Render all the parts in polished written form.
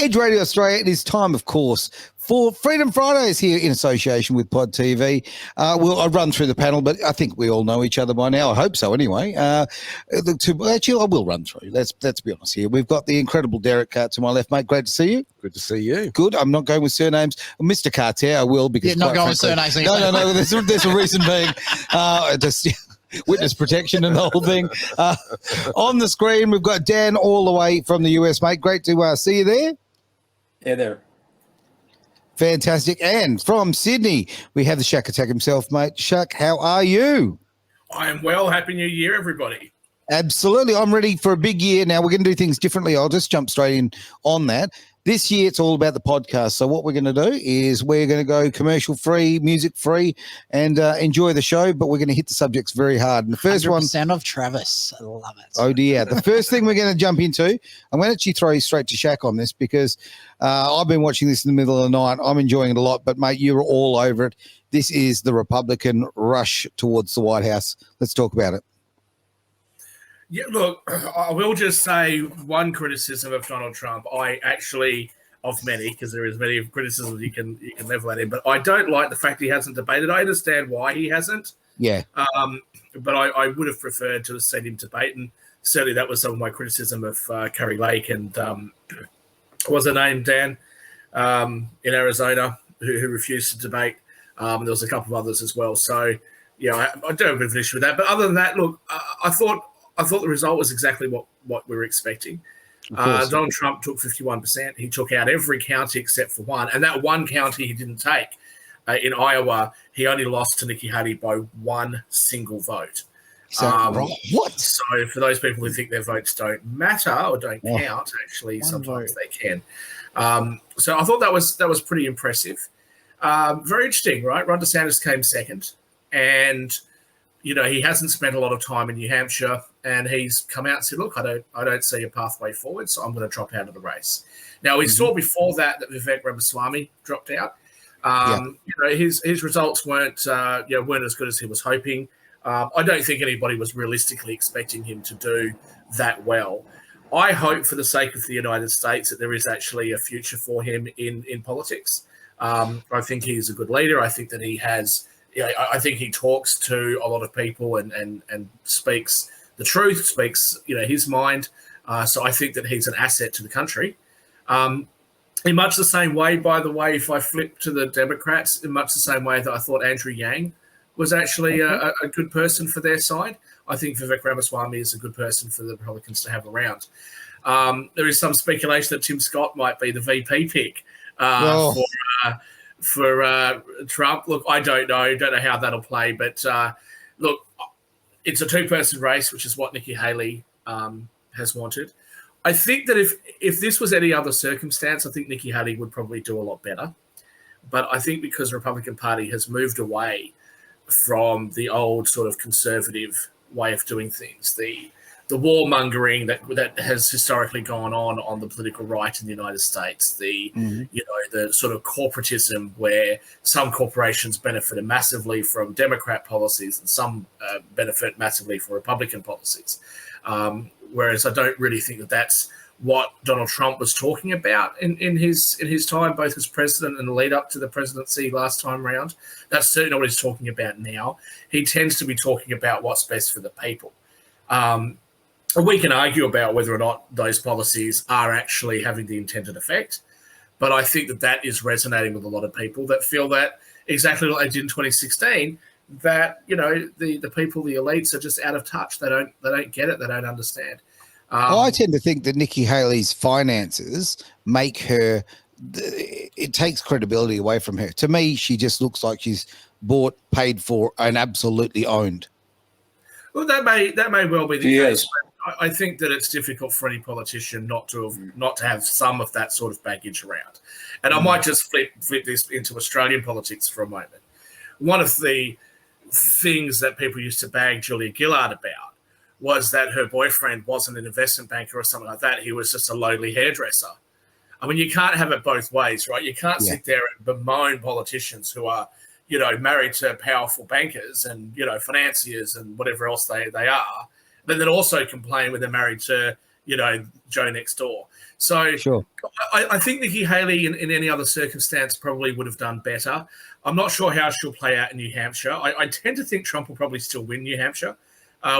Edge Radio Australia, it is time, of course, for Freedom Fridays here in association with Pod TV. I'll run through the panel, but I think we all know each other by now. I hope so anyway. Actually, I will run through. Let's be honest here. We've got the incredible Derek to my left, mate. Great to see you. Good to see you. Good. I'm not going with surnames. Mr. Carter, I will because... You're not going with surnames. No. There's a reason being. Witness protection and the whole thing. On the screen, we've got Dan all the way from the US, mate. Great to see you there. Yeah, there. Fantastic. And from Sydney, we have the Shak Attack himself, mate. Shak, how are you? I am well. Happy New Year, everybody. Absolutely. I'm ready for a big year. Now, we're going to do things differently. I'll just jump straight in on that. This year, it's all about the podcast. So what we're going to do is we're going to go commercial-free, music-free, and enjoy the show, but we're going to hit the subjects very hard. And the first 100% of Travis. I love it. Oh, dear. The first thing we're going to jump into, I'm going to actually throw you straight to Shak on this because I've been watching this in the middle of the night. I'm enjoying it a lot, but, mate, you're all over it. This is the Republican rush towards the White House. Let's talk about it. Yeah, look, I will just say one criticism of Donald Trump. Of many, because there is many criticisms you can level at him, but I don't like the fact he hasn't debated. I understand why he hasn't. Yeah. But I would have preferred to have seen him debate, and certainly that was some of my criticism of Curry Lake and what was her name, Dan, in Arizona, who refused to debate. There was a couple of others as well. So, yeah, I do have a bit of an issue with that. But other than that, look, I thought the result was exactly what we were expecting. Donald Trump took 51%. He took out every county except for one. And that one county he didn't take. In Iowa, he only lost to Nikki Haley by one single vote. What? So for those people who think their votes don't matter or don't count, actually, sometimes they can. So I thought that was pretty impressive. Very interesting, right? Ron DeSantis came second. And he hasn't spent a lot of time in New Hampshire, and he's come out and said, "Look, I don't see a pathway forward, so I'm going to drop out of the race." Now we saw before that Vivek Ramaswamy dropped out. His results weren't as good as he was hoping. I don't think anybody was realistically expecting him to do that well. I hope, for the sake of the United States, that there is actually a future for him in politics. I think he's a good leader. I think that he has. I think he talks to a lot of people and speaks the truth, speaks his mind. So I think that he's an asset to the country. In much the same way, by the way, if I flip to the Democrats, in much the same way that I thought Andrew Yang was actually a good person for their side, I think Vivek Ramaswamy is a good person for the Republicans to have around. There is some speculation that Tim Scott might be the VP pick for Trump. Look, I don't know how that'll play, but look, it's a two-person race, which is what Nikki Haley has wanted. I think that if this was any other circumstance, I think Nikki Haley would probably do a lot better. But I think because the Republican Party has moved away from the old sort of conservative way of doing things, the warmongering that has historically gone on the political right in the United States, the sort of corporatism where some corporations benefited massively from Democrat policies and some benefit massively from Republican policies. Whereas I don't really think that that's what Donald Trump was talking about in his time, both as president and the lead up to the presidency last time round. That's certainly not what he's talking about now. He tends to be talking about what's best for the people. We can argue about whether or not those policies are actually having the intended effect, but I think that is resonating with a lot of people that feel that exactly like they did in 2016, that the people, the elites, are just out of touch. They don't get it. They don't understand. I tend to think that Nikki Haley's finances make her. It takes credibility away from her. To me, she just looks like she's bought, paid for, and absolutely owned. Well, that may well be the case. I think that it's difficult for any politician not to have some of that sort of baggage around. And I might just flip this into Australian politics for a moment. One of the things that people used to bag Julia Gillard about was that her boyfriend wasn't an investment banker or something like that. He was just a lowly hairdresser. I mean, you can't have it both ways, right? You can't sit there and bemoan politicians who are, married to powerful bankers and, financiers and whatever else they are, but then also complain when they're married to, Joe next door. So Sure. I think Nikki Haley in any other circumstance probably would have done better. I'm not sure how she'll play out in New Hampshire. I tend to think Trump will probably still win New Hampshire,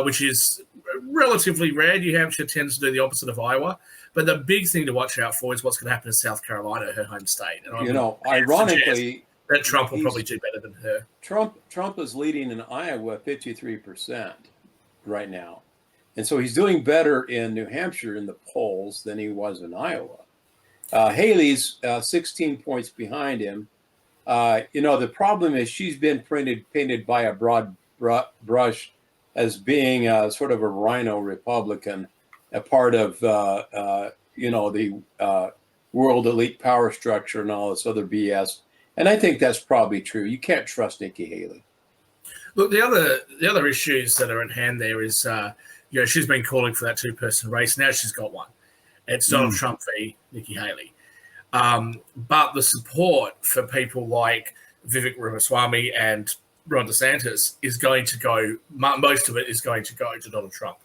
which is relatively rare. New Hampshire tends to do the opposite of Iowa. But the big thing to watch out for is what's going to happen in South Carolina, her home state. And ironically, that Trump will probably do better than her. Trump is leading in Iowa 53% right now. And so he's doing better in New Hampshire in the polls than he was in Iowa. Haley's 16 points behind him. The problem is she's been painted by a broad brush as being sort of a rhino Republican, a part of, the world elite power structure and all this other BS. And I think that's probably true. You can't trust Nikki Haley. Look, the other issues that are at hand there is, she's been calling for that two-person race. Now she's got one. It's Donald Trump v. Nikki Haley. But the support for people like Vivek Ramaswamy and Ron DeSantis is going to go, most of it is going to go to Donald Trump.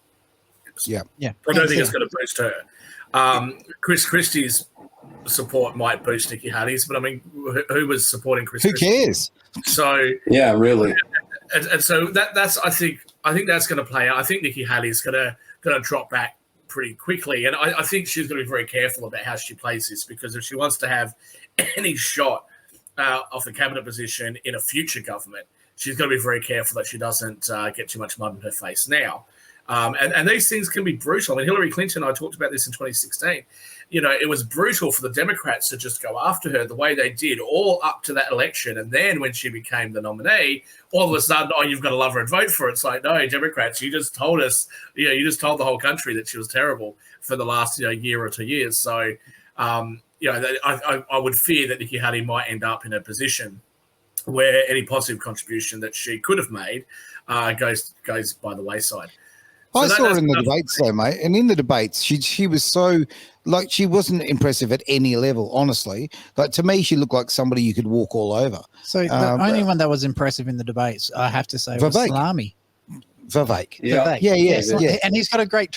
Yeah. I don't think it's going to boost her. Chris Christie's support might boost Nikki Haley's, but I mean, who was supporting Chris Who Christie? cares? So yeah, really. And so that's I think that's going to play out. I think Nikki Haley's going to drop back pretty quickly, and I think she's going to be very careful about how she plays this, because if she wants to have any shot of the cabinet position in a future government, she's going to be very careful that she doesn't get too much mud in her face now. And these things can be brutal. I mean, Hillary Clinton, I talked about this in 2016. It was brutal for the Democrats to just go after her the way they did all up to that election. And then when she became the nominee, all of a sudden, you've got to love her and vote for her. It's like, no, Democrats, you just told us, you just told the whole country that she was terrible for the last, year or 2 years. So, I would fear that Nikki Haley might end up in a position where any positive contribution that she could have made goes by the wayside. I saw her in the debates, though, mate. And in the debates, she was so, she wasn't impressive at any level, honestly. Like, to me, she looked like somebody you could walk all over. So the only one that was impressive in the debates, I have to say, was Salami. Vivek. Yeah. Yeah. And he's got a great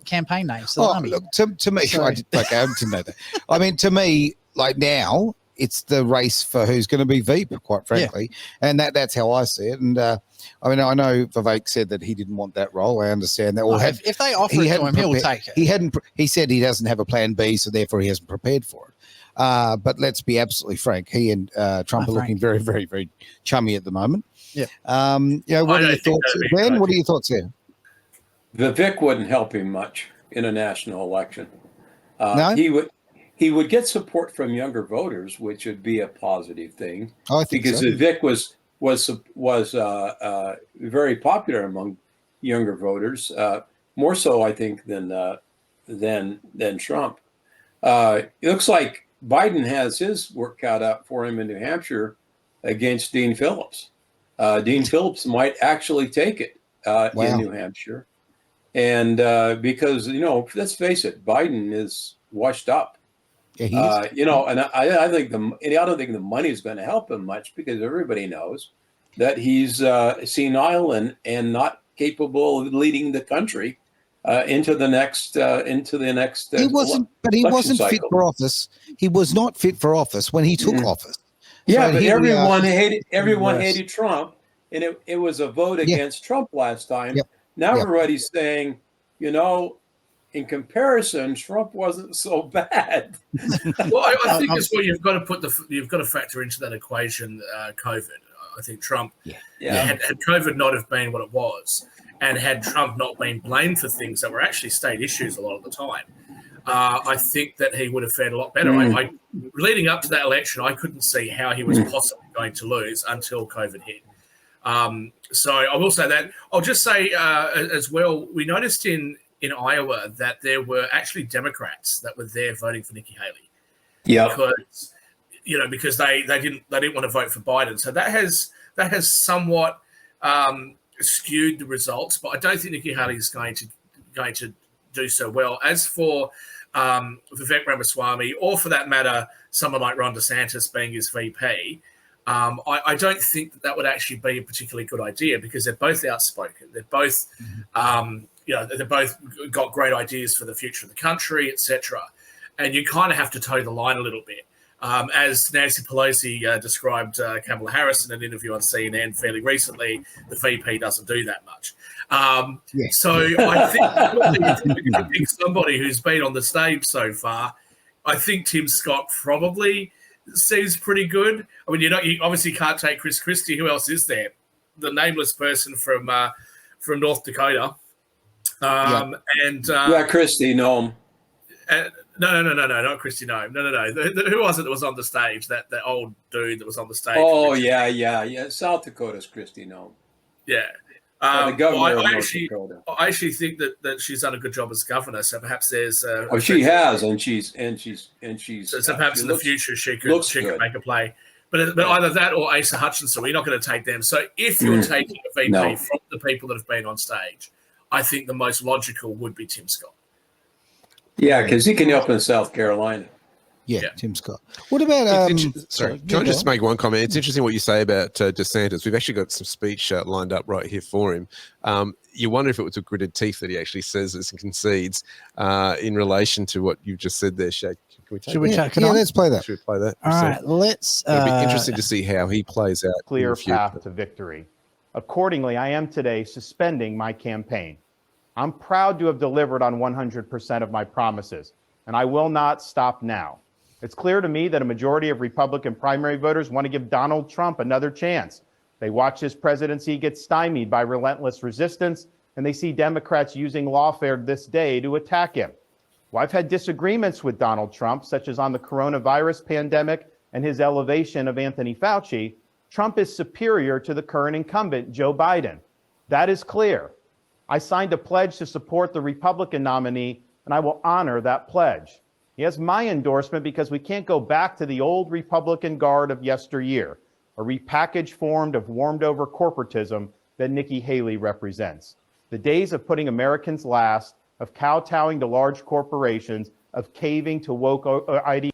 campaign name, Salami. Look, to me, I didn't know that. I mean, to me, now, it's the race for who's going to be Veep, quite frankly. Yeah. And that's how I see it. And I know Vivek said that he didn't want that role. I understand that. Well, if they offer it to him, he'll take it. He said he doesn't have a plan B, so therefore he hasn't prepared for it. But let's be absolutely frank. He and Trump are looking very, very, very chummy at the moment. Yeah. What are your thoughts, Ben? What are your thoughts here? Vivek wouldn't help him much in a national election. No? He would get support from younger voters, which would be a positive thing. Oh, I think because so. Vivek was very popular among younger voters, more so, I think, than Trump. It looks like Biden has his work cut out for him in New Hampshire against Dean Phillips. Dean Phillips might actually take it in New Hampshire, and because let's face it, Biden is washed up. Yeah, and I think I don't think the money is going to help him much, because everybody knows that he's senile and not capable of leading the country into the next. He wasn't, but he wasn't cycle. fit for office. He was not fit for office when he took office. Yeah, so but everyone hated Trump, and it was a vote against Trump last time. Yep. Now everybody's saying, in comparison, Trump wasn't so bad. Well, I think as well, you've got to factor into that equation COVID. I think Trump, had COVID not have been what it was, and had Trump not been blamed for things that were actually state issues a lot of the time, I think that he would have fared a lot better. Leading up to that election, I couldn't see how he was possibly going to lose until COVID hit. So I will say that. I'll just say as well, we noticed in Iowa that there were actually Democrats that were there voting for Nikki Haley. Yeah. Because they didn't want to vote for Biden. So that has somewhat skewed the results, but I don't think Nikki Haley is going to do so well. As for Vivek Ramaswamy, or for that matter, someone like Ron DeSantis being his VP, I don't think that would actually be a particularly good idea, because they're both outspoken. They're both they've both got great ideas for the future of the country, etc. And you kind of have to toe the line a little bit. As Nancy Pelosi described Kamala Harris in an interview on CNN fairly recently, the VP doesn't do that much. So I think if you pick somebody who's been on the stage so far, I think Tim Scott probably seems pretty good. I mean, you obviously can't take Chris Christie. Who else is there? The nameless person from North Dakota. Christie, no. No, not Christy Nome. No. Who was it that was on the stage? That old dude that was on the stage. Oh, yeah. South Dakota's Christy Nome. Yeah. The governor of North Dakota. I actually think that she's done a good job as governor. So perhaps there's. She has, and she's. So perhaps in the future she could make a play. But either that or Asa Hutchinson. We're not going to take them. So if you're taking a VP from the people that have been on stage, I think the most logical would be Tim Scott. Yeah, because he can help in South Carolina. Yeah, Tim Scott. What about? Sorry, can I just make one comment? It's interesting what you say about DeSantis. We've actually got some speech lined up right here for him. You wonder if it was with gritted teeth that he actually says this and concedes in relation to what you just said there, Shak. Can we take it? Yeah, let's play that. Should we play that? All right, let's. It'll be interesting to see how he plays out. Clear path to victory. Accordingly, I am today suspending my campaign. I'm proud to have delivered on 100% of my promises, and I will not stop now. It's clear to me that a majority of Republican primary voters want to give Donald Trump another chance. They watch his presidency get stymied by relentless resistance, and they see Democrats using lawfare this day to attack him. Well, I've had disagreements with Donald Trump, such as on the coronavirus pandemic and his elevation of Anthony Fauci. Trump is superior to the current incumbent, Joe Biden. That is clear. I signed a pledge to support the Republican nominee, and I will honor that pledge. He has my endorsement because we can't go back to the old Republican guard of yesteryear, a repackaged form of warmed-over corporatism that Nikki Haley represents. The days of putting Americans last, of kowtowing to large corporations, of caving to woke ideas.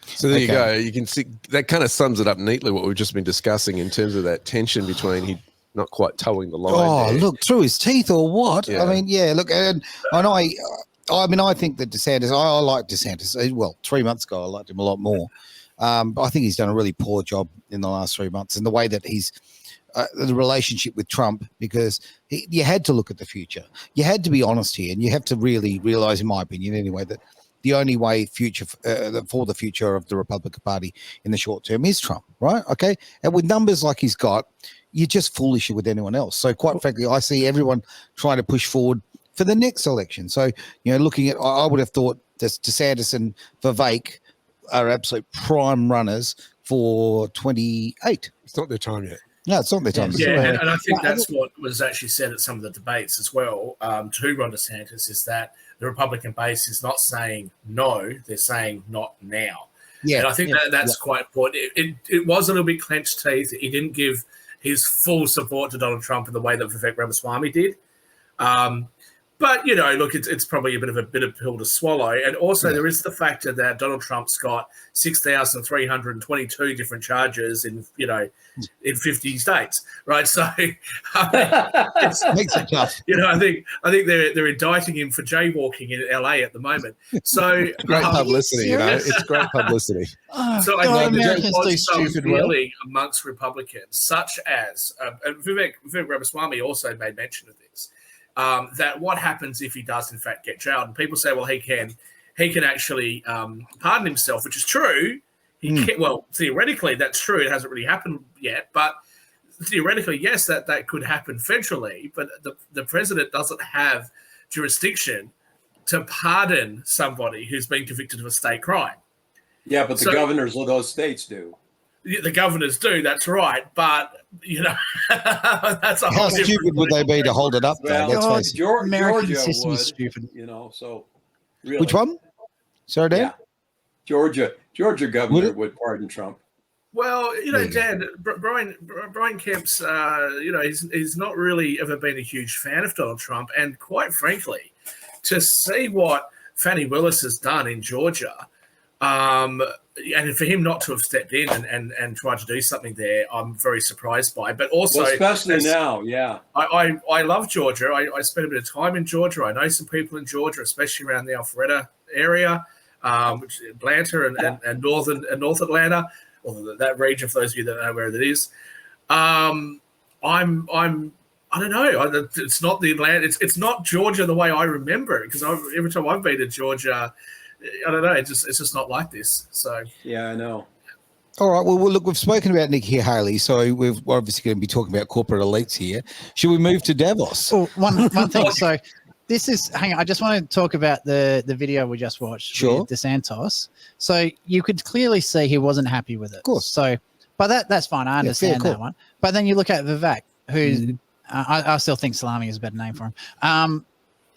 So there you go. You can see that kind of sums it up neatly, what we've just been discussing in terms of that tension between not quite towing the line. Oh, there. look, through his teeth or what? Yeah. I mean, look, and I think that DeSantis, I like DeSantis. Well, 3 months ago, I liked him a lot more. But I think he's done a really poor job in the last 3 months, and the way that he's the relationship with Trump, because you had to look at the future. You had to be honest here, and you have to really realize, in my opinion anyway, that the only way for the future of the Republican Party in the short term is Trump, right? Okay. And with numbers like he's got, you're just foolish with anyone else. So quite frankly, I see everyone trying to push forward for the next election. So, looking at, I would have thought that DeSantis and Vivek are absolute prime runners for 28. It's not their time yet. No, it's not their time. Yeah, and I think that's what was actually said at some of the debates as well to Ron DeSantis, is that the Republican base is not saying no, they're saying not now. Yeah, and I think that's quite important. It was a little bit clenched teeth. He didn't give his full support to Donald Trump in the way that Vivek Ramaswamy did. But, look, it's probably a bit of a bitter pill to swallow. And also there is the factor that Donald Trump's got 6,322 different charges in 50 states, right? So it makes it tough. I think they're indicting him for jaywalking in LA at the moment. So great publicity, it's great publicity. So I think there's some feeling amongst Republicans, such as Vivek Ramaswamy also made mention of this. That what happens if he does in fact get jailed? And people say, well, he can actually pardon himself, which is true. He can, well, theoretically that's true. It hasn't really happened yet, but theoretically, yes, that could happen federally. But the president doesn't have jurisdiction to pardon somebody who's been convicted of a state crime. Yeah, but the governors of those states do. The governors do, that's right. But, that's a whole How stupid would they be to hold it up, though? Let's face it. American Georgia system would, is stupid. So really. Which one? Sorry, Dan? Yeah. Georgia governor would pardon Trump. Well, Dan, Brian Kemp's, he's not really ever been a huge fan of Donald Trump. And quite frankly, to see what Fani Willis has done in Georgia, And for him not to have stepped in and tried to do something there, I'm very surprised by. But also, especially now, yeah. I love Georgia. I spent a bit of time in Georgia. I know some people in Georgia, especially around the Alpharetta area, which is Atlanta and North Atlanta, or that region for those of you that know where it is. I don't know. It's not the Atlanta. It's not Georgia the way I remember it, because every time I've been to Georgia, I don't know. It's just not like this. So yeah, I know. All right. Well, look, we've spoken about Nikki Haley, so we're obviously going to be talking about corporate elites here. Should we move to Davos? Oh, one thing. So this is. Hang on. I just want to talk about the video we just watched. Sure. With DeSantis. So you could clearly see he wasn't happy with it. Of course. So, but that's fine. I understand that one. But then you look at Vivek, who I still think Salami is a better name for him.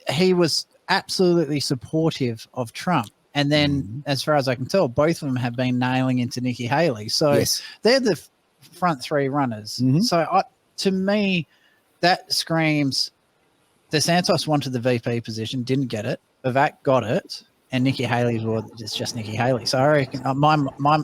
He was absolutely supportive of Trump. And then, as far as I can tell, both of them have been nailing into Nikki Haley. So they're the front three runners. So to me, that screams DeSantis wanted the VP position, didn't get it. Vivek got it. And Nikki Haley's, well, it's just Nikki Haley. So I reckon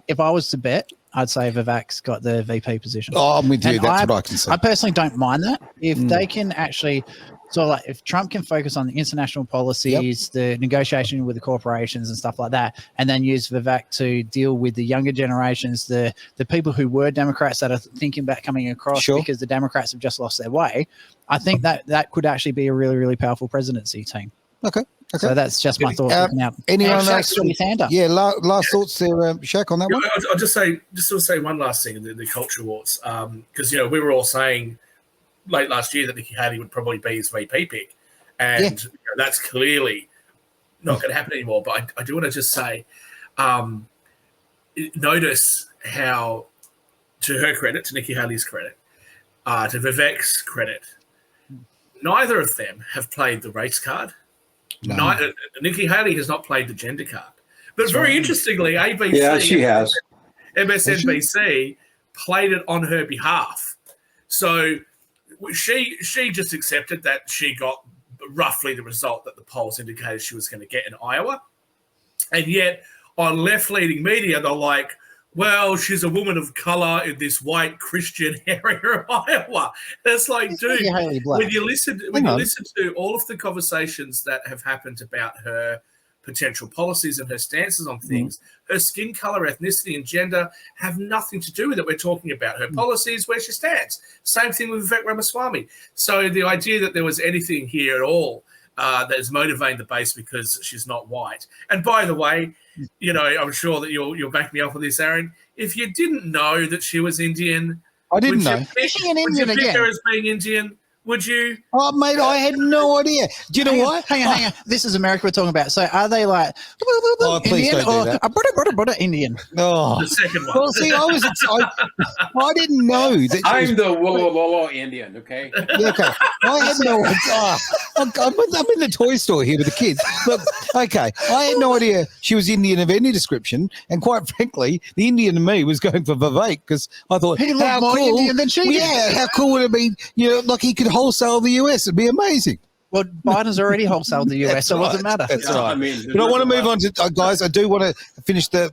if I was to bet, I'd say Vivek's got the VP position. Oh, I'm with you. That's what I can say. I personally don't mind that. If they can actually, so like if Trump can focus on the international policies, the negotiation with the corporations and stuff like that, and then use Vivek to deal with the younger generations, the people who were Democrats that are thinking about coming across because the Democrats have just lost their way, I think that could actually be a really, really powerful presidency team. Okay. So that's just my thoughts. Anyone else? Yeah, last thoughts there, Shak, on that one? I'll just say one last thing, the culture wars, because we were all saying late last year that Nikki Haley would probably be his VP pick, and that's clearly not going to happen anymore. But I do want to just say, notice how, to her credit, to Nikki Haley's credit, to Vivek's credit, neither of them have played the race card. No. Nikki Haley has not played the gender card. But very interestingly, ABC, she has. MSNBC played it on her behalf. So she just accepted that she got roughly the result that the polls indicated she was going to get in Iowa. And yet on left-leaning media, they're like, well, she's a woman of color in this white Christian area of Iowa. And it's like, dude, when you listen to all of the conversations that have happened about her potential policies and her stances on things, her skin color, ethnicity, and gender have nothing to do with it. We're talking about her policies, where she stands. Same thing with Vivek Ramaswamy. So the idea that there was anything here at all that is motivating the base because she's not white. And by the way, I'm sure that you'll back me up on this, Aaron. If you didn't know that she was Indian, I didn't know. Is she an Indian again? Her as being Indian, would you? Oh, mate, I had no idea. Do you know what? Hang on. This is America we're talking about. So are they like please Indian don't do or that. Indian? The second one. Well, see, I didn't know that. I'm the Indian, okay? Okay. I had no idea. I'm in the toy store here with the kids. Look, okay. I had no idea she was Indian of any description. And quite frankly, the Indian in me was going for Vivek because I thought, he looked more Indian than she did. Yeah, how cool would it be? Like he could wholesale the US. It'd be amazing. Well, Biden's already wholesaled the US, so what does it matter? That's right. But I want to move on to, guys, I do want to finish the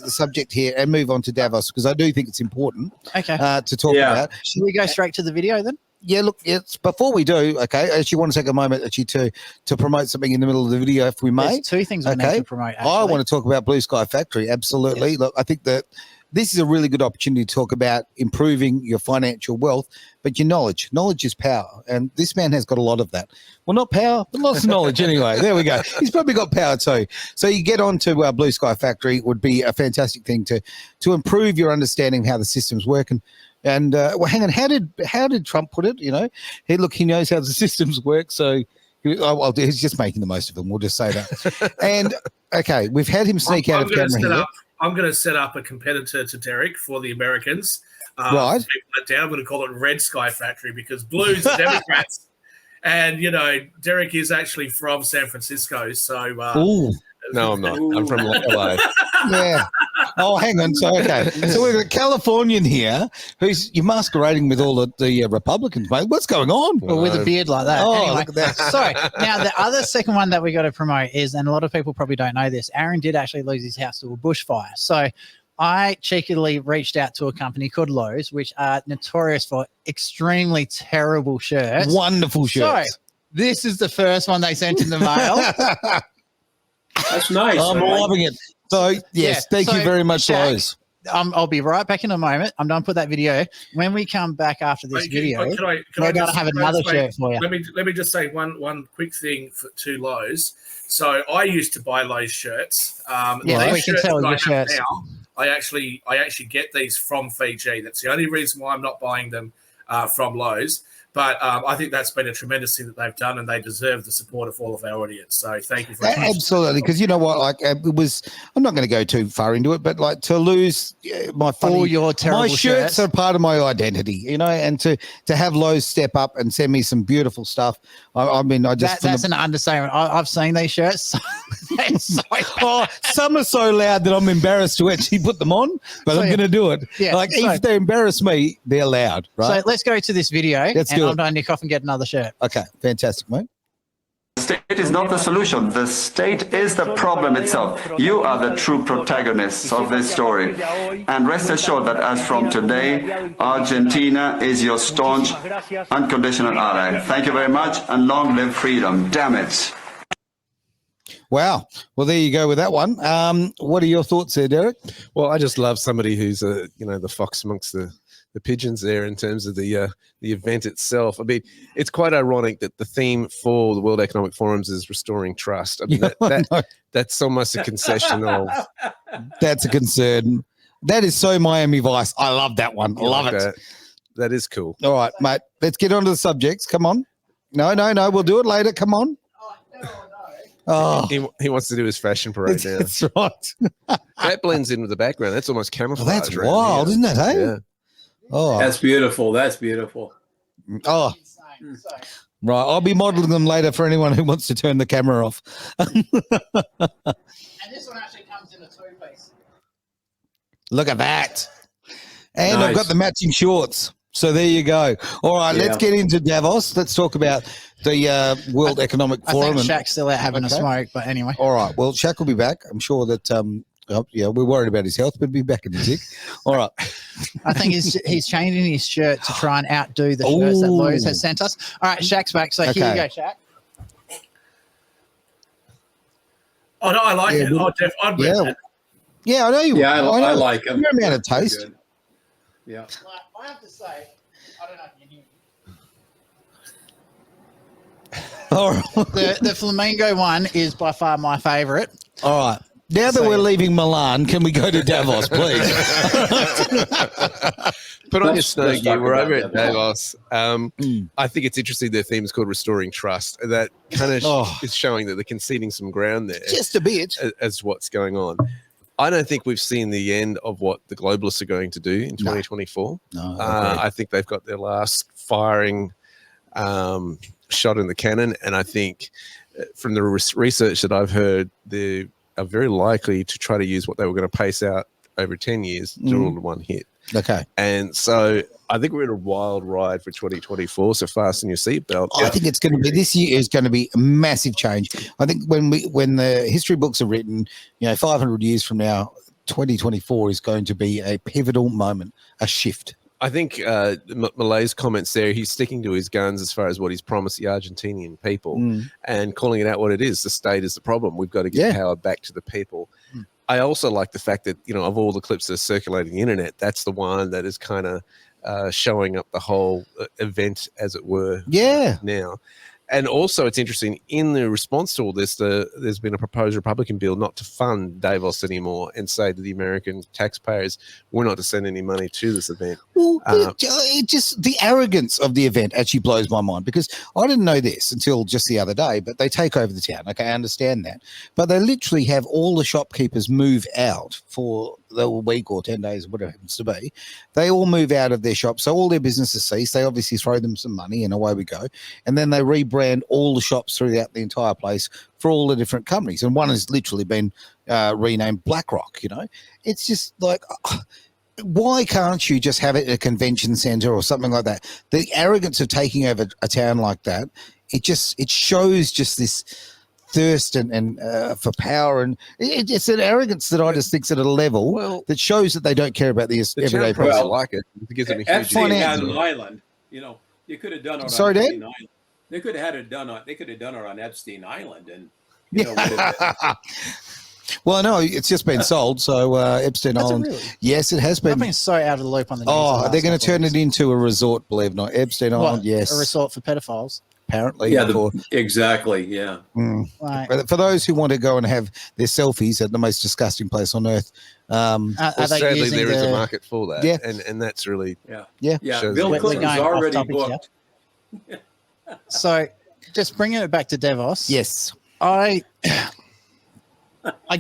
subject here and move on to Davos because I do think it's important to talk about. Should we go straight to the video then? Yeah, look, before we do, okay, I actually want to take a moment actually to promote something in the middle of the video, if we may. There's two things we need to promote, actually. I want to talk about Blue Sky Factory, absolutely. Yes. Look, I think that this is a really good opportunity to talk about improving your financial wealth, but your knowledge. Knowledge is power, and this man has got a lot of that. Well, not power, but lots of knowledge anyway. There we go. He's probably got power too. So you get on to Blue Sky Factory would be a fantastic thing to improve your understanding of how the systems work. And well, hang on, how did Trump put it? He knows how the systems work, so he's just making the most of them. We'll just say that. And okay, we've had him sneak out of camera here. I'm going to set up a competitor to Derek for the Americans. Right. I'm going to call it Red Sky Factory because blues are Democrats. And, Derek is actually from San Francisco. So, no, I'm not. I'm from LA. Yeah. Oh, hang on. So, okay. So we've got a Californian here who's you're masquerading with all the Republicans, mate. What's going on? Well, with a beard like that. Oh, Anyway, look at that. so now the other second one that we got to promote is, and a lot of people probably don't know this, Aaron did actually lose his house to a bushfire. So I cheekily reached out to a company called Lowe's, which are notorious for extremely terrible shirts. Wonderful shirts. So this is the first one they sent in the mail. That's nice. I'm loving it. So, yes, Yeah, thank you so, very much, Shaq, Lowe's. I'll be right back in a moment. I'm done put that video. When we come back after this video, Can I we're going to just have another say- shirt for you. Let me just say one quick thing to Lowe's. So I used to buy Lowe's shirts. Yeah, these we can shirts tell that your I have shirts. now, I actually get these from Fiji. That's the only reason why I'm not buying them from Lowe's. But I think that's been a tremendous thing that they've done, and they deserve the support of all of our audience. So thank you very much. Absolutely, because you know what? Like, it was. I'm not going to go too far into it, but like to lose my funny, All your terrible my shirts shirts. are part of my identity, you know. And to have Lowe's step up and send me some beautiful stuff. I mean, I just That's an understatement. I've seen these shirts. They're so bad. oh, some are so loud that I'm embarrassed to actually put them on, but So, I'm going to do it. yeah, like so- if they embarrass me, they're loud, right? So let's go to this video, Let's and do I'm it. going to nick off and get another shirt. Okay, fantastic, mate. The state is not the solution. The state is the problem itself. You are the true protagonists of this story. And rest assured that as from today, Argentina is your staunch, unconditional ally. Thank you very much, and long live freedom. Damn it. Wow. Well, there you go with that one. What are your thoughts there, Derek? Well, I just love somebody who's the fox amongst the pigeons there in terms of the event itself. I mean, it's quite ironic that the theme for the World Economic Forums is restoring trust. I mean, that's almost a concession of. That's a concern. That is so Miami Vice. I love that one. I love it. That is cool. All right, mate. Let's get on to the subjects. Come on. No. We'll do it later. Come on. Oh, He wants to do his fashion parade now. that's right. That blends in with the background. That's almost camouflage. Well, that's around wild, here. isn't it? Hey. Yeah. Oh, That's beautiful. That's beautiful. oh. Insane. So, Right. I'll be modeling them later for anyone who wants to turn the camera off. and this one actually comes in a two-piece. Look at that. And Nice. I've got the matching shorts. So there you go. All right, let's get into Davos. Let's talk about the World Economic I Forum. think Shaq's still out having a Okay. smoke, but anyway. All right. Well, Shaq will be back. I'm sure that, we're worried about his health, but he'll be back in a tick. All right. I think he's changing his shirt to try and outdo the shirts that Ooh. Lowe's has sent us. All right, Shaq's back. So here you Okay. go, Shaq. Oh no, I like Yeah, it. well, I'd wear Yeah. that. Yeah, I know you. Yeah, know. I like them. Your amount of They're taste. good. Yeah. Like, I have to say, I don't know if you knew. All right. The flamingo one is by far my favorite. All right. Now that we're leaving Milan, can we go to Davos, please? Put on your Let's snow talk gear. We're about over at Davos. Davos. I think it's interesting. Their theme is called Restoring Trust. That kind of Oh. is showing that they're conceding some ground there Just a bit. as what's going on. I don't think we've seen the end of what the globalists are going to do in 2024. No, I think they've got their last firing shot in the cannon. And I think from the research that I've heard, they are very likely to try to use what they were going to pace out over 10 years to do all in one hit. Okay. And so I think we're in a wild ride for 2024. So fasten your seatbelt. I think it's going to be this year is going to be a massive change. I think when the history books are written, 500 years from now, 2024 is going to be a pivotal moment, a shift. I think Malay's comments there, he's sticking to his guns as far as what he's promised the Argentinian people and calling it out what it is. The state is the problem. We've got to get power back to the people. I also like the fact that, of all the clips that are circulating the internet, that's the one that is kind of showing up the whole event, as it were, now. And also, it's interesting, in the response to all this, there's been a proposed Republican bill not to fund Davos anymore and say to the American taxpayers, we're not to send any money to this event. Well, it just the arrogance of the event actually blows my mind, because I didn't know this until just the other day, but they take over the town. Okay, I understand that. But they literally have all the shopkeepers move out for the week or 10 days, whatever it happens to be. They all move out of their shops. So all their businesses cease. They obviously throw them some money and away we go. And then they rebrand all the shops throughout the entire place for all the different companies. And one has literally been renamed BlackRock. It's just like, why can't you just have it at a convention center or something like that? The arrogance of taking over a town like that, it shows just this thirst and for power, and it's an arrogance that I just think's at a level that shows that they don't care about the everyday people. person. Like it gives them a huge Epstein had an island. You could have done it on Sorry, Epstein Dad? Island. They could have had it done on. They could have done it on Epstein Island, and well, no, it's just been sold. So Epstein Island, really? yes, it has been. I've been so out of the loop on the news. Oh, they're going to turn it into a resort, believe it or not. Epstein Island, yes, a resort for pedophiles. Apparently, yeah, exactly, yeah. Right. But for those who want to go and have their selfies at the most disgusting place on earth, sadly there is a market for that. Yeah, and that's really yeah. Bill Clinton's already booked. So, just bringing it back to Davos. Yes, I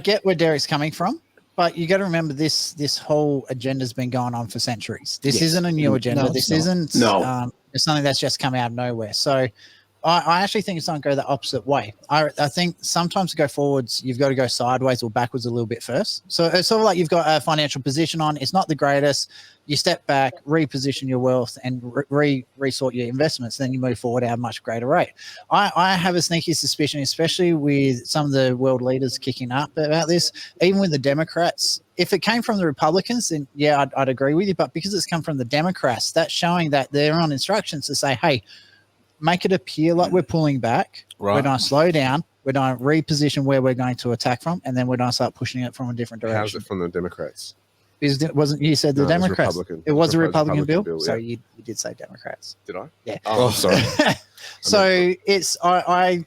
get where Derek's coming from, but you got to remember this whole agenda's been going on for centuries. This isn't a new agenda. This isn't it's something that's just come out of nowhere. So I actually think it's going to go the opposite way. I think sometimes to go forwards, you've got to go sideways or backwards a little bit first. So it's sort of like you've got a financial position on. It's not the greatest. You step back, reposition your wealth, and resort your investments. Then you move forward at a much greater rate. I have a sneaky suspicion, especially with some of the world leaders kicking up about this, even with the Democrats. If it came from the Republicans, then yeah, I'd agree with you. But because it's come from the Democrats, that's showing that they're on instructions to say, hey, make it appear like we're pulling back. Right. We're going to slow down. We're going to reposition where we're going to attack from, and then we're going to start pushing it from a different direction. How's it from the Democrats? Wasn't you said the Democrats? It was a Republican bill. Yeah. So you did say Democrats. Did I? Yeah. Oh, sorry. So it's I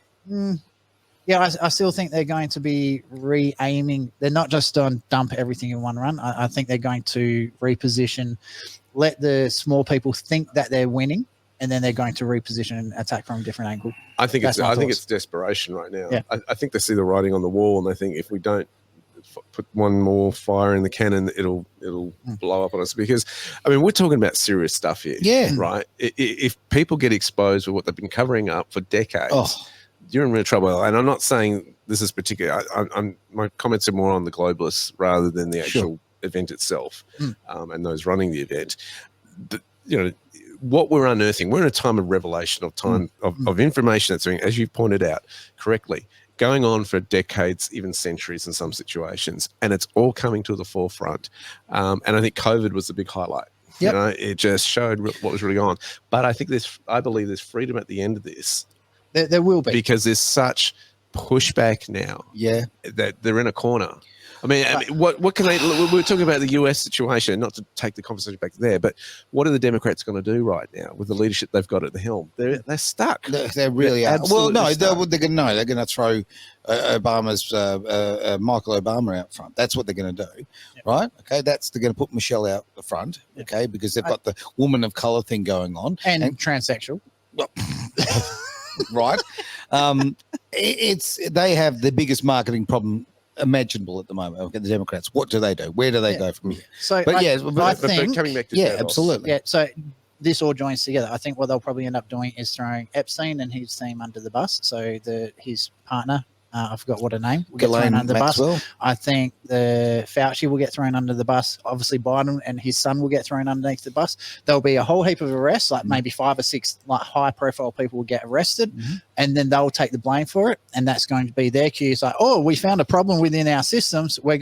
still think they're going to be re-aiming. They're not just on dump everything in one run. I think they're going to reposition, let the small people think that they're winning, and then they're going to reposition and attack from a different angle. I think it's desperation right now. Yeah. I think they see the writing on the wall, and they think if we don't put one more fire in the cannon, it'll blow up on us. Because I mean, we're talking about serious stuff here. Yeah. Right. If people get exposed with what they've been covering up for decades, you're in real trouble. And I'm not saying this is particular. My comments are more on the globalists rather than the actual event itself, and those running the event. But, what we're unearthing, we're in a time of revelation, of time of information that's doing, as you pointed out correctly, going on for decades, even centuries in some situations, and it's all coming to the forefront. And I think COVID was the big highlight. Yep. It just showed what was really going on. But I believe there's freedom at the end of this. There will be, because there's such pushback now. Yeah, that they're in a corner. I mean, what can they? We're talking about the U.S. situation, not to take the conversation back there, but what are the Democrats going to do right now with the leadership they've got at the helm? They're stuck. They really are. Well, no, they're going to throw Obama's Michael Obama out front. That's what they're going to do, right? Okay, they're going to put Michelle out the front, okay, because they've got the woman of color thing going on and transsexual. Well, right. They have the biggest marketing problem imaginable at the moment. Okay, the Democrats. What do they do? Where do they go from here? So, but I think coming back to Davos, absolutely. Yeah. So this all joins together. I think what they'll probably end up doing is throwing Epstein and his team under the bus. So his partner. I forgot what her name. Will get thrown under the bus. I think the Fauci will get thrown under the bus. Obviously, Biden and his son will get thrown underneath the bus. There'll be a whole heap of arrests, like maybe 5 or 6 like high-profile people will get arrested, and then they'll take the blame for it. And that's going to be their cue. It's like, oh, we found a problem within our systems. We've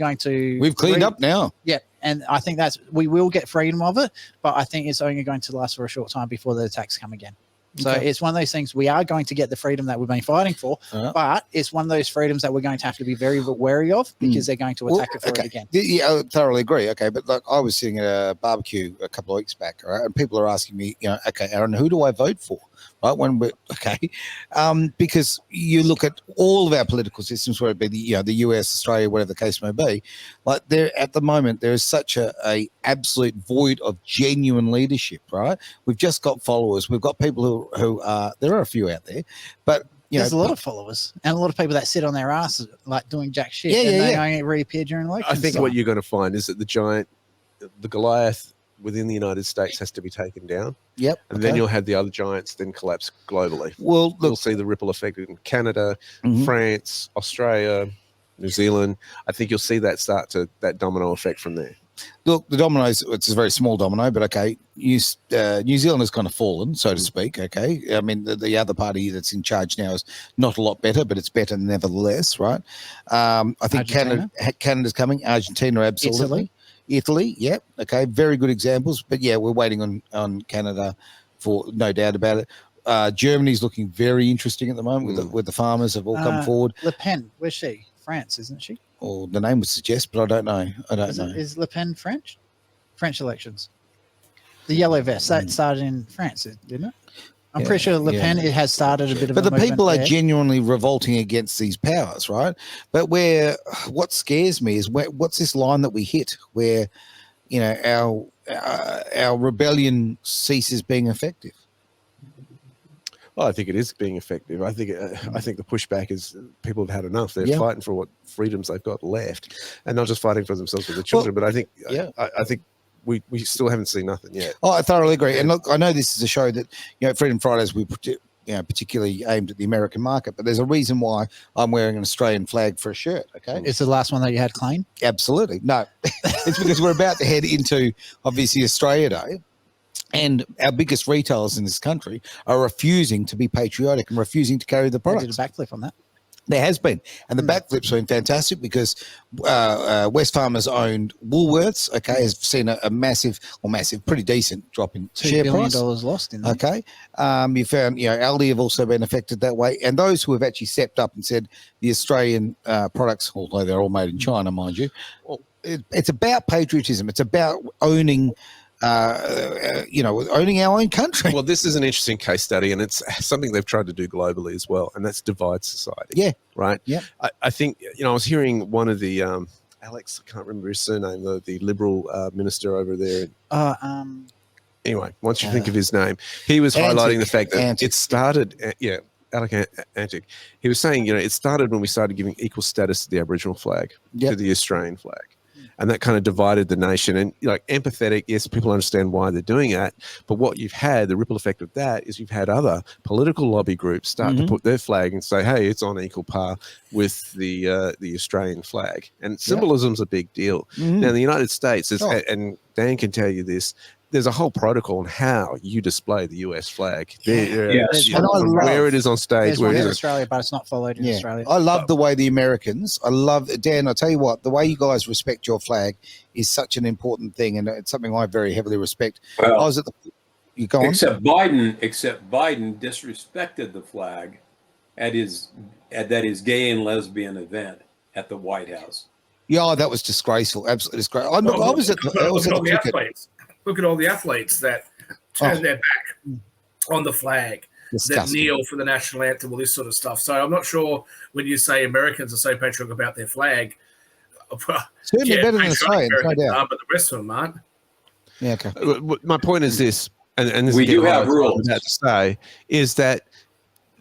cleaned up now. Yeah, and I think we will get freedom of it, but I think it's only going to last for a short time before the attacks come again. So it's one of those things, we are going to get the freedom that we've been fighting for, but it's one of those freedoms that we're going to have to be very wary of because they're going to attack it for it again. Yeah, I thoroughly agree. Okay, but like I was sitting at a barbecue a couple of weeks back, right, and people are asking me, okay, Aaron, who do I vote for? Right, because you look at all of our political systems, whether it be the US, Australia, whatever the case may be, like at the moment there is such a absolute void of genuine leadership. Right, we've just got followers, we've got people who are there are a few out there, but there's a lot of followers and a lot of people that sit on their asses like doing jack shit. They only reappear during elections. I think what you're going to find is that the Goliath within the United States has to be taken down. Yep. And then you'll have the other giants then collapse globally. Well, you'll see the ripple effect in Canada, France, Australia, New Zealand. I think you'll see that that domino effect from there. Look, the dominoes, it's a very small domino, but okay, New Zealand has kind of fallen, so to speak, okay? I mean, the other party that's in charge now is not a lot better, but it's better nevertheless, right? I think Canada's coming, Argentina, absolutely. Italy, yep, okay, very good examples, but yeah, we're waiting on Canada for no doubt about it. Germany's looking very interesting at the moment with the farmers have all come forward. Le Pen, where's she? France, isn't she? Or the name would suggest, but I don't know. Is Le Pen French? French elections. The yellow vest, that started in France, didn't it? I'm pretty sure Le Pen it has started a bit of. But the people are genuinely revolting against these powers, right? But what scares me is what's this line that we hit where, you know, our rebellion ceases being effective. Well, I think it is being effective. I think the pushback is people have had enough. They're fighting for what freedoms they've got left, and not just fighting for themselves or their children. But I think I think we still haven't seen nothing yet. Oh, I thoroughly agree. And look, I know this is a show that, you know, Freedom Fridays, we particularly aimed at the American market, but there's a reason why I'm wearing an Australian flag for a shirt. Okay, it's the last one that you had clean. Absolutely, no, it's because we're about to head into obviously Australia Day. And our biggest retailers in this country are refusing to be patriotic and refusing to carry the products. I did a backflip on that. There has been. And the backflip's been fantastic because Wesfarmers owned Woolworths, okay, has seen a massive, pretty decent drop in share price. $2 billion lost in that. Okay. You found, you know, Aldi have also been affected that way. And those who have actually stepped up and said the Australian products, although they're all made in China, mind you, it's about patriotism. It's about owning owning our own country. Well, this is an interesting case study, and it's something they've tried to do globally as well, and that's divide society. Yeah. Right? Yeah. I think, I was hearing one of the, Alex, I can't remember his surname, the Liberal minister over there. Anyway, once you think of his name, he was highlighting the fact that it started, Alec Antic. He was saying, it started when we started giving equal status to the Aboriginal flag, to the Australian flag. And that kind of divided the nation. And empathetic, yes, people understand why they're doing that. But what you've had, the ripple effect of that, is you've had other political lobby groups start to put their flag and say, hey, it's on equal par with the Australian flag. And symbolism's a big deal. Now, in the United States, and Dan can tell you this, there's a whole protocol on how you display the US flag. Where it is on stage. Where it is in Australia, but it's not followed in Australia. I love the way the Americans, Dan, I'll tell you what, the way you guys respect your flag is such an important thing, and it's something I very heavily respect. Well, I was at you go on? Except Biden disrespected the flag at his gay and lesbian event at the White House. Yeah, that was disgraceful. Absolutely disgraceful. I was at the cricket. Look at all the athletes that turn their back on the flag, that kneel for the national anthem, all this sort of stuff. So I'm not sure when you say Americans are so patriotic about their flag. Certainly better than Australians, no doubt. But the rest of them aren't. Yeah, okay. My point is this, and this we do have rules. What I was about to say is that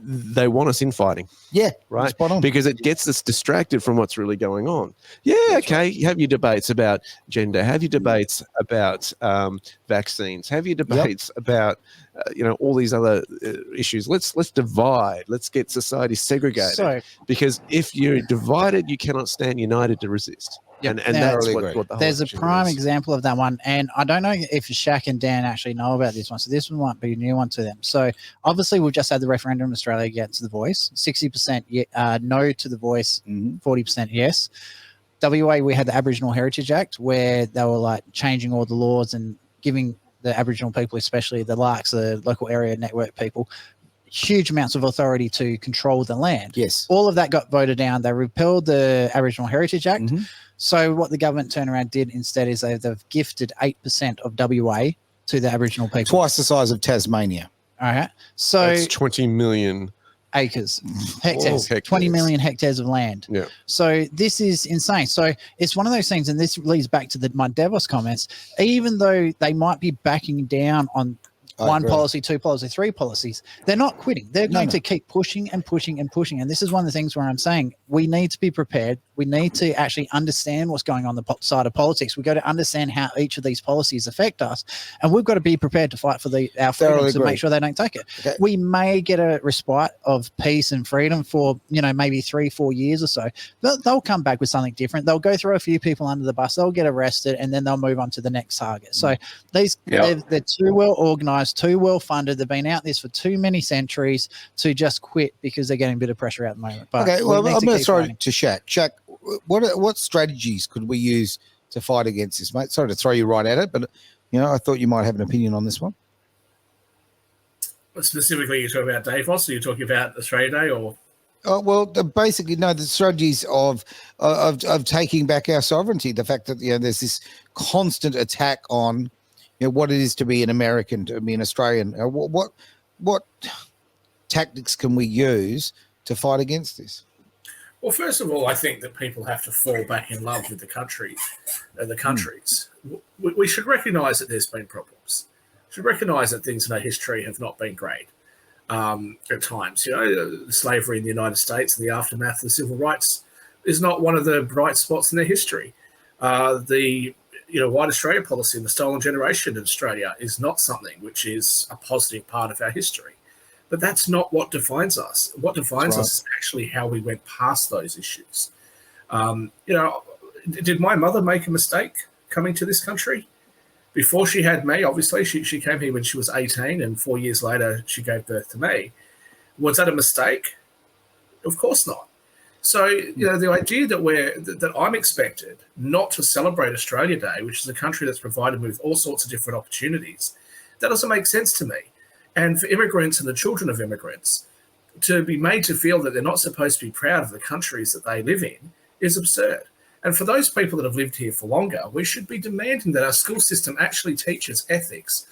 they want us infighting. Yeah, right. Spot on. Because it gets us distracted from what's really going on. Yeah, okay. You have your debates about gender. Have your debates about vaccines. Have your debates about all these other issues. Let's divide. Let's get society segregated. Because if you're divided, you cannot stand united to resist. And that's what the whole there's a prime example of that one. And I don't know if Shak and Dan actually know about this one. So this one might be a new one to them. So obviously we've just had the referendum in Australia against The Voice. 60% no to The Voice, 40% yes. WA, we had the Aboriginal Heritage Act where they were like changing all the laws and giving the Aboriginal people, especially the LARCs, the local area network people, huge amounts of authority to control the land. Yes. All of that got voted down. They repealed the Aboriginal Heritage Act. So what the government turned around did instead is they've gifted 8% of WA to the Aboriginal people. Twice the size of Tasmania. All right. So that's 20 million acres, hectares, 20 million hectares of land. Yeah. So this is insane. So it's one of those things, and this leads back to my Davos comments, even though they might be backing down on policy, two policy, three policies, they're not quitting. They're going to keep pushing and pushing and pushing. And this is one of the things where I'm saying we need to be prepared. We need to actually understand what's going on the side of politics. We've got to understand how each of these policies affect us, and we've got to be prepared to fight for our freedom to make sure they don't take it. Okay. We may get a respite of peace and freedom for, maybe 3-4 years or so. They'll come back with something different. They'll go through a few people under the bus. They'll get arrested, and then they'll move on to the next target. So they're too well organized, too well funded. They've been out this for too many centuries to just quit because they're getting a bit of pressure at the moment. But okay, well, I'm going to throw fighting. it to Shak. Shak, what strategies could we use to fight against this, mate? Sorry to throw you right at it, but I thought you might have an opinion on this one. Specifically, you're talking about Davos, or you're talking about Australia Day, or? Well, basically, no. The strategies of taking back our sovereignty. The fact that there's this constant attack on what it is to be an American, to be an Australian. What tactics can we use to fight against this? Well, first of all, I think that people have to fall back in love with the country, the countries. We should recognise that there's been problems. We should recognise that things in our history have not been great at times. Slavery in the United States and the aftermath of the civil rights is not one of the bright spots in their history. The White Australia policy and the stolen generation in Australia is not something which is a positive part of our history. But that's not what defines us. What defines us is actually how we went past those issues. Did my mother make a mistake coming to this country? Before she had me, obviously, she came here when she was 18, and 4 years later, she gave birth to me. Was that a mistake? Of course not. So, the idea that I'm expected not to celebrate Australia Day, which is a country that's provided me with all sorts of different opportunities, that doesn't make sense to me. And for immigrants and the children of immigrants to be made to feel that they're not supposed to be proud of the countries that they live in is absurd. And for those people that have lived here for longer, we should be demanding that our school system actually teaches ethics,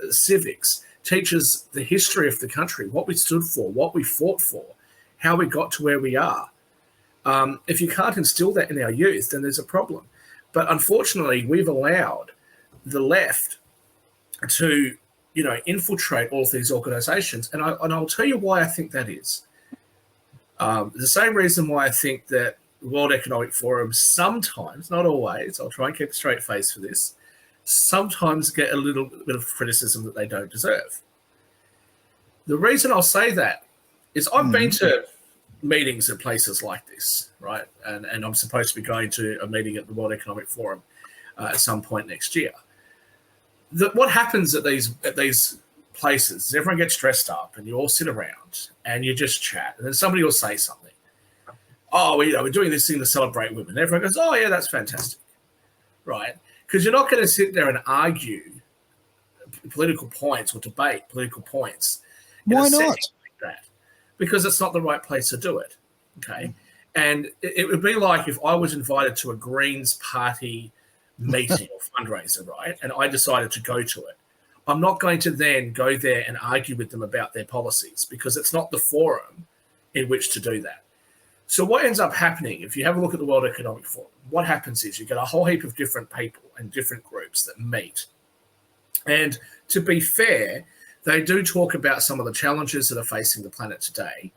civics, teaches the history of the country, what we stood for, what we fought for, how we got to where we are. If you can't instill that in our youth, then there's a problem. But unfortunately, we've allowed the left to infiltrate all of these organizations. And I'll tell you why I think that is. The same reason why I think that the World Economic Forum sometimes, not always, I'll try and keep a straight face for this, sometimes get a little bit of criticism that they don't deserve. The reason I'll say that is I've been to meetings at places like this, right? And I'm supposed to be going to a meeting at the World Economic Forum at some point next year. What happens at these places is everyone gets dressed up and you all sit around and you just chat, and then somebody will say something. Oh, we're doing this thing to celebrate women. Everyone goes, oh, yeah, that's fantastic, right? Because you're not going to sit there and argue political points or debate political points. Why not? Like that, because it's not the right place to do it, okay? And it would be like if I was invited to a Greens party meeting or fundraiser, right? And I decided to go to it. I'm not going to then go there and argue with them about their policies because it's not the forum in which to do that. So what ends up happening, if you have a look at the World Economic Forum, what happens is you get a whole heap of different people and different groups that meet. And to be fair, they do talk about some of the challenges that are facing the planet today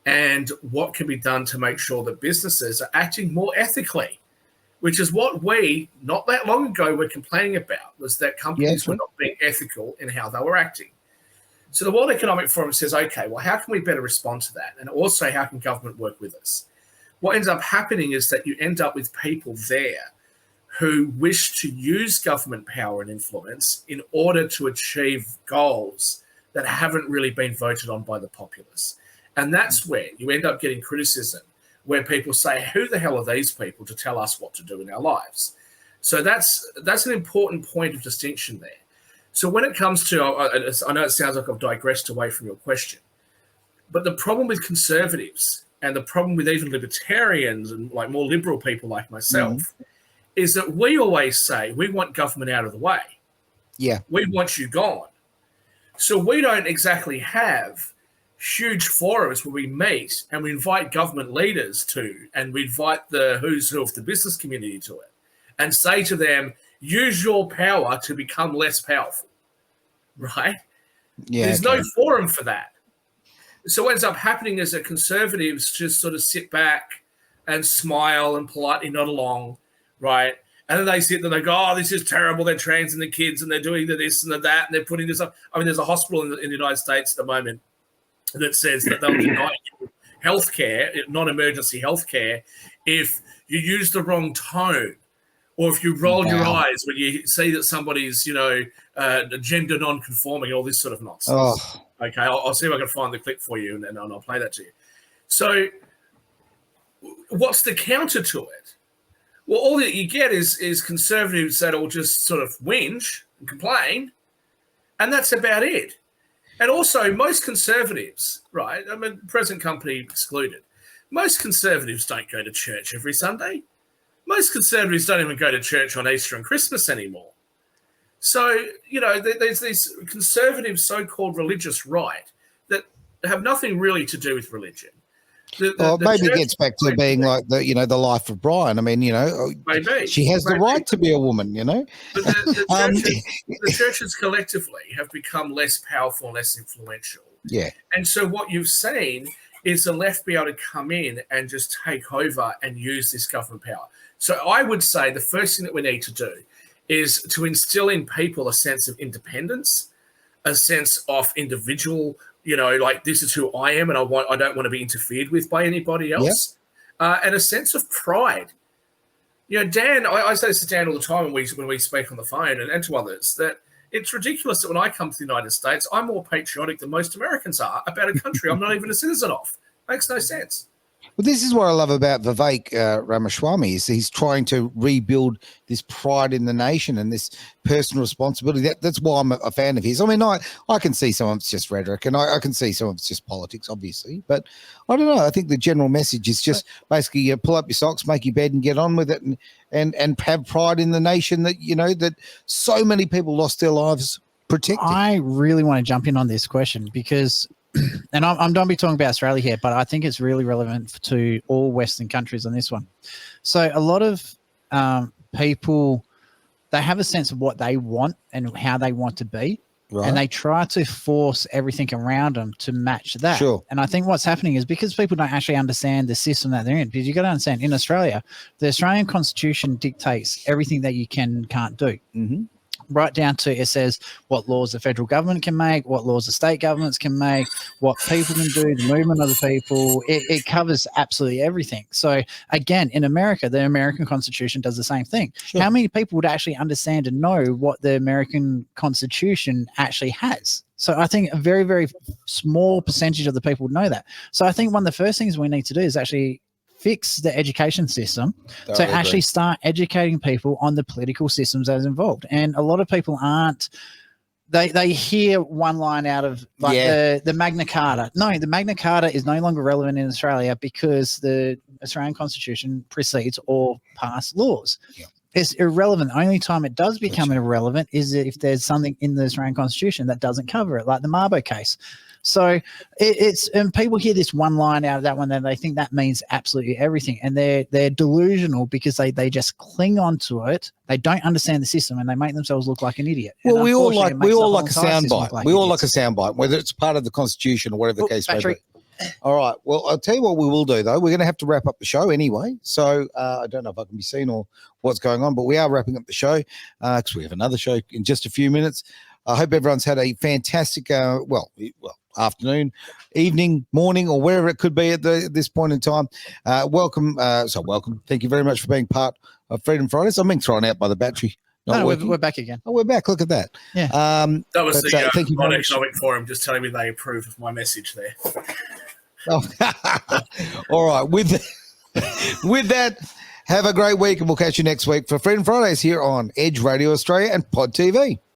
and what can be done to make sure that businesses are acting more ethically, which is what we, not that long ago, were complaining about, was that companies were not being ethical in how they were acting. So the World Economic Forum says, okay, well, how can we better respond to that? And also, how can government work with us? What ends up happening is that you end up with people there who wish to use government power and influence in order to achieve goals that haven't really been voted on by the populace. And that's where you end up getting criticism, where people say, who the hell are these people to tell us what to do in our lives? So that's an important point of distinction there. So when it comes to, I know it sounds like I've digressed away from your question, but the problem with conservatives and the problem with even libertarians and like more liberal people like myself is that we always say we want government out of the way. Yeah. We want you gone. So we don't exactly have huge forums where we meet and we invite government leaders to, and we invite the who's who of the business community to it and say to them, use your power to become less powerful, right? Yeah, There's no forum for that. So what ends up happening is that conservatives just sort of sit back and smile and politely nod along, right? And then they sit there and they go, oh, this is terrible. They're transing the kids and they're doing the this and the that and they're putting this up. I mean, there's a hospital in the United States at the moment that says that they'll deny healthcare, non-emergency healthcare, if you use the wrong tone or if you roll your eyes when you see that somebody's, gender non-conforming, all this sort of nonsense. Oh. Okay, I'll see if I can find the clip for you and I'll play that to you. So what's the counter to it? Well, all that you get is conservatives that will just sort of whinge and complain, and that's about it. And also, most conservatives, right, I mean, present company excluded, most conservatives don't go to church every Sunday. Most conservatives don't even go to church on Easter and Christmas anymore. So, there's this conservative so-called religious right that have nothing really to do with religion. Maybe it gets back to being like the life of Brian. I mean, maybe she has the right to be a woman, But the churches collectively have become less powerful and less influential. Yeah. And so what you've seen is the left be able to come in and just take over and use this government power. So I would say the first thing that we need to do is to instill in people a sense of independence, a sense of individual, like this is who I am and I don't want to be interfered with by anybody else, and a sense of pride. Dan, I say this to Dan all the time when we speak on the phone and to others, that it's ridiculous that when I come to the United States, I'm more patriotic than most Americans are about a country I'm not even a citizen of. Makes no sense. Well, this is what I love about Vivek Ramaswamy is he's trying to rebuild this pride in the nation and this personal responsibility. That's why I'm a fan of his. I mean, I can see some of it's just rhetoric and I can see some of it's just politics, obviously. But I don't know. I think the general message is just basically pull up your socks, make your bed and get on with it and have pride in the nation that, that so many people lost their lives protecting. I really want to jump in on this question because – and I'm don't be talking about Australia here, but I think it's really relevant to all Western countries on this one. So a lot of people, they have a sense of what they want and how they want to be, right. And they try to force everything around them to match that. Sure. And I think what's happening is because people don't actually understand the system that they're in, because you got to understand, in Australia, the Australian Constitution dictates everything that you can and can't do. Mm-hmm. Right down to it says what laws the federal government can make, what laws the state governments can make, what people can do, the movement of the people. It covers absolutely everything. So again, in America, the American Constitution does the same thing. Sure. How many people would actually understand and know what the American Constitution actually has? So I think a very, very small percentage of the people would know that. So I think one of the first things we need to do is actually fix the education system to actually start educating people on the political systems that is involved. And a lot of people aren't, they hear one line out of the Magna Carta. No, the Magna Carta is no longer relevant in Australia because the Australian Constitution precedes all past laws. Yeah. It's irrelevant. The only time it does become irrelevant is if there's something in the Australian Constitution that doesn't cover it, like the Mabo case. So and people hear this one line out of that one and they think that means absolutely everything, and they're delusional because they just cling on to it. They don't understand the system and they make themselves look like an idiot. Well, we all like a soundbite. We all like a soundbite, whether it's part of the Constitution or whatever the case may be. All right. Well, I'll tell you what we will do, though. We're going to have to wrap up the show anyway. So I don't know if I can be seen or what's going on, but we are wrapping up the show because we have another show in just a few minutes. I hope everyone's had a fantastic, afternoon, evening, morning, or wherever it could be at this point in time. Welcome. Welcome. Thank you very much for being part of Freedom Fridays. I'm being thrown out by the battery. We're back again. Oh, we're back. Look at that. Yeah. That was the non-economic forum just telling me they approved of my message there. Oh. All right. With that, have a great week, and we'll catch you next week for Freedom Fridays here on Edge Radio Australia and Pod TV.